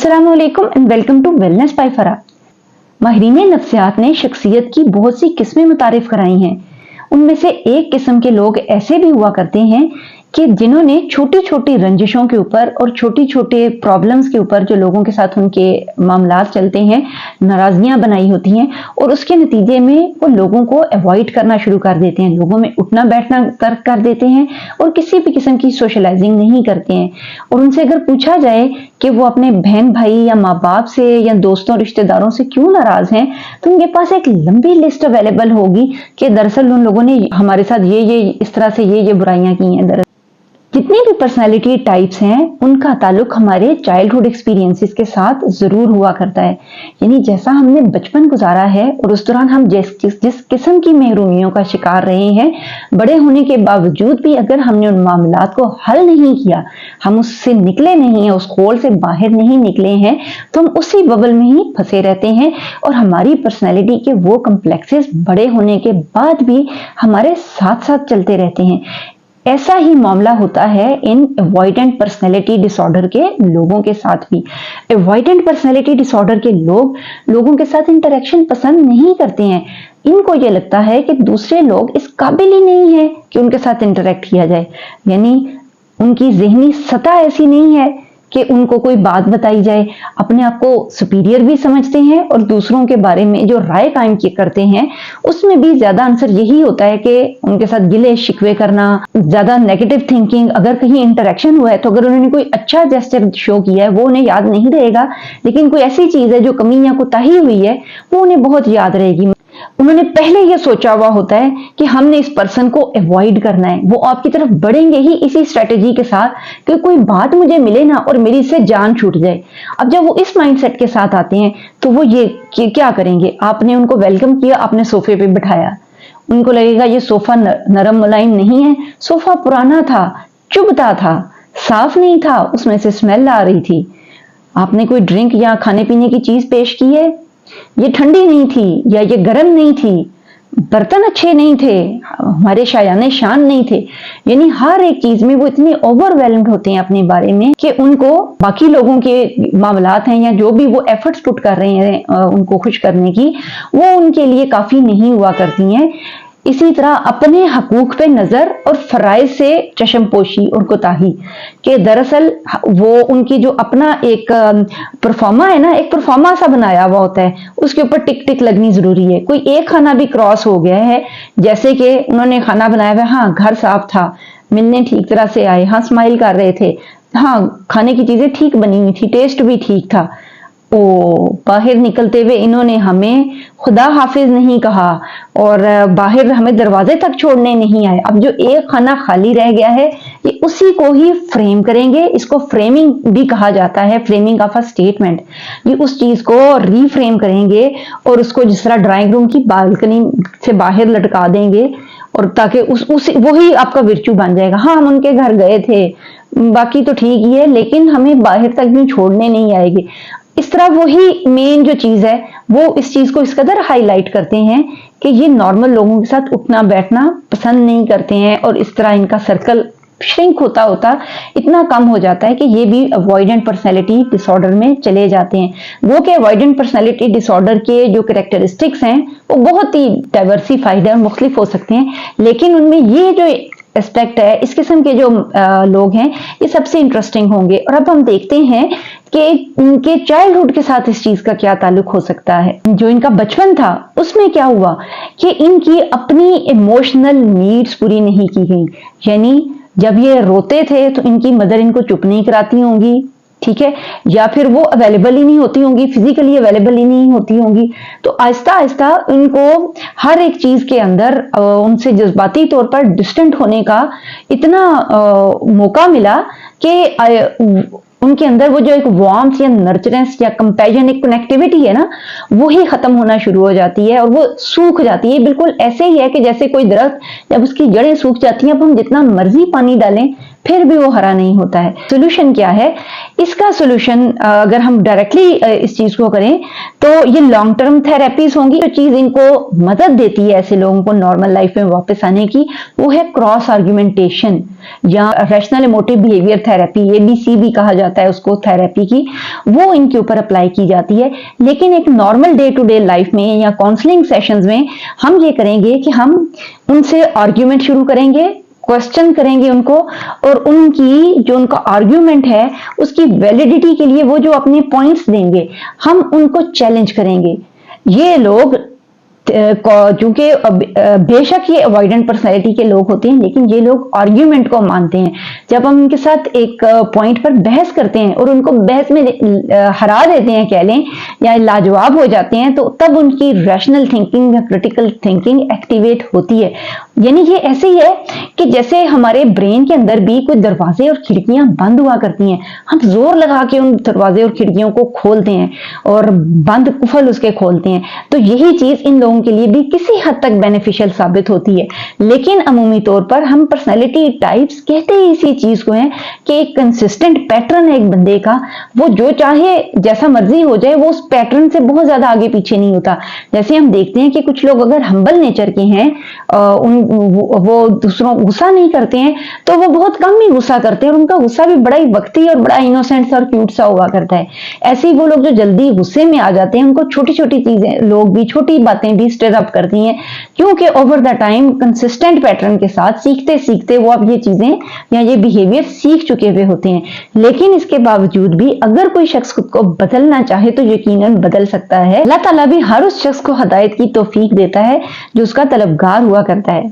अस्सलाम वालेकुम and welcome to wellness by Farah. माहिरीन नफ्सियात ने शख्सियत की बहुत सी किस्में मुतारिफ कराई हैं। उनमें से एक किस्म के लोग ऐसे भी हुआ करते हैं कि जिन्होंने छोटी छोटी रंजिशों के ऊपर और छोटी छोटे प्रॉब्लम्स के ऊपर जो लोगों के साथ उनके मामलात चलते हैं, नाराजगियां बनाई होती हैं और उसके नतीजे में वो लोगों को अवॉइड करना शुरू कर देते हैं, लोगों में उठना बैठना तर्क कर देते हैं और किसी भी किस्म की सोशलाइजिंग नहीं करते हैं। और उनसे अगर पूछा जाए कि वो अपने बहन भाई या माँ बाप से या दोस्तों रिश्तेदारों से क्यों नाराज हैं, तो उनके पास एक लंबी लिस्ट अवेलेबल होगी कि दरअसल उन लोगों ने हमारे साथ ये इस तरह से ये बुराइयां की हैं। जितनी भी पर्सनालिटी टाइप्स हैं उनका ताल्लुक हमारे चाइल्डहुड एक्सपीरियंसेस के साथ जरूर हुआ करता है। यानी जैसा हमने बचपन गुजारा है और उस दौरान हम जिस किस्म की महरूमियों का शिकार रहे हैं, बड़े होने के बावजूद भी अगर हमने उन मामलात को हल नहीं किया, हम उससे निकले नहीं हैं, उस खोल से बाहर नहीं निकले हैं, तो हम उसी बबल में ही फंसे रहते हैं और हमारी पर्सनैलिटी के वो कम्प्लेक्सेस बड़े होने के बाद भी हमारे साथ साथ चलते रहते हैं। ऐसा ही मामला होता है इन अवॉइडेंट पर्सनैलिटी डिसऑर्डर के लोगों के साथ भी। अवॉइडेंट पर्सनैलिटी डिसऑर्डर के लोग लोगों के साथ इंटरेक्शन पसंद नहीं करते हैं। इनको ये लगता है कि दूसरे लोग इस काबिल ही नहीं है कि उनके साथ इंटरेक्ट किया जाए। यानी उनकी जहनी सतह ऐसी नहीं है कि उनको कोई बात बताई जाए। अपने आप को सुपीरियर भी समझते हैं और दूसरों के बारे में जो राय कायम करते हैं उसमें भी ज्यादा आंसर यही होता है कि उनके साथ गिले शिकवे करना, ज्यादा नेगेटिव थिंकिंग। अगर कहीं इंटरेक्शन हुआ है तो अगर उन्होंने कोई अच्छा जेस्चर शो किया है वो उन्हें याद नहीं रहेगा, लेकिन कोई ऐसी चीज है जो कमी या कोताही हुई है वो उन्हें बहुत याद रहेगी। उन्होंने पहले यह सोचा हुआ होता है कि हमने इस पर्सन को अवॉइड करना है। वो आपकी तरफ बढ़ेंगे ही इसी स्ट्रेटेजी के साथ कि कोई बात मुझे मिले ना और मेरी इससे जान छूट जाए। अब जब वो इस माइंडसेट के साथ आते हैं तो वो ये क्या करेंगे, आपने उनको वेलकम किया, आपने सोफे पे बिठाया, उनको लगेगा ये सोफा नरम मुलायम नहीं है, सोफा पुराना था, चुभता था, साफ नहीं था, उसमें से स्मेल आ रही थी। आपने कोई ड्रिंक या खाने पीने की चीज पेश की है, ये ठंडी नहीं थी या ये गर्म नहीं थी, बर्तन अच्छे नहीं थे, हमारे शायाने शान नहीं थे। यानी हर एक चीज में वो इतने ओवरवेल्म्ड होते हैं अपने बारे में कि उनको बाकी लोगों के मामलात हैं या जो भी वो एफर्ट्स पुट कर रहे हैं उनको खुश करने की, वो उनके लिए काफी नहीं हुआ करती हैं। इसी तरह अपने हकूक पे नजर और फराइज से चशमपोशी और कोताही कि दरअसल वो उनकी जो अपना एक परफॉर्मा है ना, एक परफॉर्मा सा बनाया हुआ होता है, उसके ऊपर टिक टिक लगनी जरूरी है। कोई एक खाना भी क्रॉस हो गया है, जैसे कि उन्होंने खाना बनाया हुआ, हाँ घर साफ था, मिलने ठीक तरह से आए, हाँ स्माइल कर रहे थे, हाँ खाने की चीजें ठीक बनी हुई थी, टेस्ट भी ठीक था, ओ बाहर निकलते हुए इन्होंने हमें खुदा हाफिज नहीं कहा और बाहर हमें दरवाजे तक छोड़ने नहीं आए। अब जो एक खाना खाली रह गया है ये उसी को ही फ्रेम करेंगे। इसको फ्रेमिंग भी कहा जाता है, फ्रेमिंग ऑफ अ स्टेटमेंट। ये उस चीज को रीफ्रेम करेंगे और उसको जिस तरह ड्राइंग रूम की बालकनी से बाहर लटका देंगे और ताकि वही आपका विर्चू बन जाएगा। हाँ हम उनके घर गए थे, बाकी तो ठीक ही है, लेकिन हमें बाहर तक भी छोड़ने नहीं आएगी। इस तरह वही मेन जो चीज है वो इस चीज को इस कदर हाईलाइट करते हैं कि ये नॉर्मल लोगों के साथ उठना बैठना पसंद नहीं करते हैं और इस तरह इनका सर्कल श्रिंक होता होता इतना कम हो जाता है कि ये भी अवॉइडेंट पर्सनैलिटी डिसऑर्डर में चले जाते हैं। वो कि अवॉइडेंट पर्सनैलिटी डिसऑर्डर के जो कैरेक्टरिस्टिक्स हैं वो बहुत ही डाइवर्सिफाइड है, मुख्तलिफ हो सकते हैं, लेकिन उनमें ये जो एस्पेक्ट है, इस किस्म के जो लोग हैं ये सबसे इंटरेस्टिंग होंगे। और अब हम देखते हैं कि इनके चाइल्डहुड के साथ इस चीज का क्या ताल्लुक हो सकता है। जो इनका बचपन था उसमें क्या हुआ कि इनकी अपनी इमोशनल नीड्स पूरी नहीं की गई। यानी जब ये रोते थे तो इनकी मदर इनको चुप नहीं कराती होंगी, ठीक है, या फिर वो अवेलेबल ही नहीं होती होंगी, फिजिकली अवेलेबल ही नहीं होती होंगी। तो आहिस्ता आहिस्ता इनको हर एक चीज के अंदर उनसे जज्बाती तौर पर डिस्टेंट होने का इतना मौका मिला कि उनके अंदर वो जो एक वार्मथ या नर्चरेंस या कंपैशन, एक कनेक्टिविटी है ना, वो ही खत्म होना शुरू हो जाती है और वो सूख जाती है। बिल्कुल ऐसे ही है कि जैसे कोई दरख्त जब उसकी जड़ें सूख जाती हैं, अब हम जितना मर्जी पानी डालें फिर भी वो हरा नहीं होता है। सोल्यूशन क्या है इसका? सोल्यूशन अगर हम डायरेक्टली इस चीज को करें तो ये लॉन्ग टर्म थेरेपीज होंगी। जो चीज इनको मदद देती है ऐसे लोगों को नॉर्मल लाइफ में वापस आने की, वो है क्रॉस आर्ग्यूमेंटेशन या rational emotive behaviour therapy, ABC भी कहा जाता है उसको थेरेपी की। वो इनके ऊपर अप्लाई की जाती है। लेकिन एक normal day to day life में या काउंसलिंग सेशंस में हम ये करेंगे कि हम उनसे आर्ग्यूमेंट शुरू करेंगे, क्वेश्चन करेंगे उनको, और उनकी जो उनका आर्ग्यूमेंट है उसकी वैलिडिटी के लिए वो जो अपने पॉइंट्स देंगे हम उनको चैलेंज करेंगे। ये लोग चूंकि बेशक ये अवॉइडेंट पर्सनैलिटी के लोग होते हैं, लेकिन ये लोग आर्ग्यूमेंट को मानते हैं। जब हम उनके साथ एक पॉइंट पर बहस करते हैं और उनको बहस में हरा देते हैं कह लें, या लाजवाब हो जाते हैं, तो तब उनकी रैशनल थिंकिंग या क्रिटिकल थिंकिंग एक्टिवेट होती है। यानी ये ऐसे ही है कि जैसे हमारे ब्रेन के अंदर भी कोई दरवाजे और खिड़कियां बंद हुआ करती हैं, हम जोर लगा के उन दरवाजे और खिड़कियों को खोलते हैं और बंद कुफल उसके खोलते हैं। तो यही चीज इन लोगों के लिए भी किसी हद तक बेनिफिशियल साबित होती है। लेकिन अमूमी तौर पर हम पर्सनैलिटी टाइप्स कहते ही इसी चीज को हैं कि एक कंसिस्टेंट पैटर्न है एक बंदे का, वो जो चाहे जैसा मर्जी हो जाए वो उस पैटर्न से बहुत ज्यादा आगे पीछे नहीं होता। जैसे हम देखते हैं कि कुछ लोग अगर हम्बल नेचर के हैं, वो दूसरों गुस्सा नहीं करते हैं, तो वो बहुत कम ही गुस्सा करते हैं और उनका गुस्सा भी बड़ा ही वक्ती और बड़ा इनोसेंट और क्यूट सा हुआ करता है। ऐसे ही वो लोग जो जल्दी गुस्से में आ जाते हैं, उनको छोटी छोटी चीजें लोग भी, छोटी बातें भी स्टिर अप करती हैं, क्योंकि over the time consistent pattern के साथ सीखते सीखते वो अब ये चीजें या ये बिहेवियर सीख चुके हुए होते हैं। लेकिन इसके बावजूद भी अगर कोई शख्स खुद को बदलना चाहे तो यकीनन बदल सकता है। अल्लाह ताला भी हर उस शख्स को हदायत की तौफीक देता है जो उसका तलबगार हुआ करता है।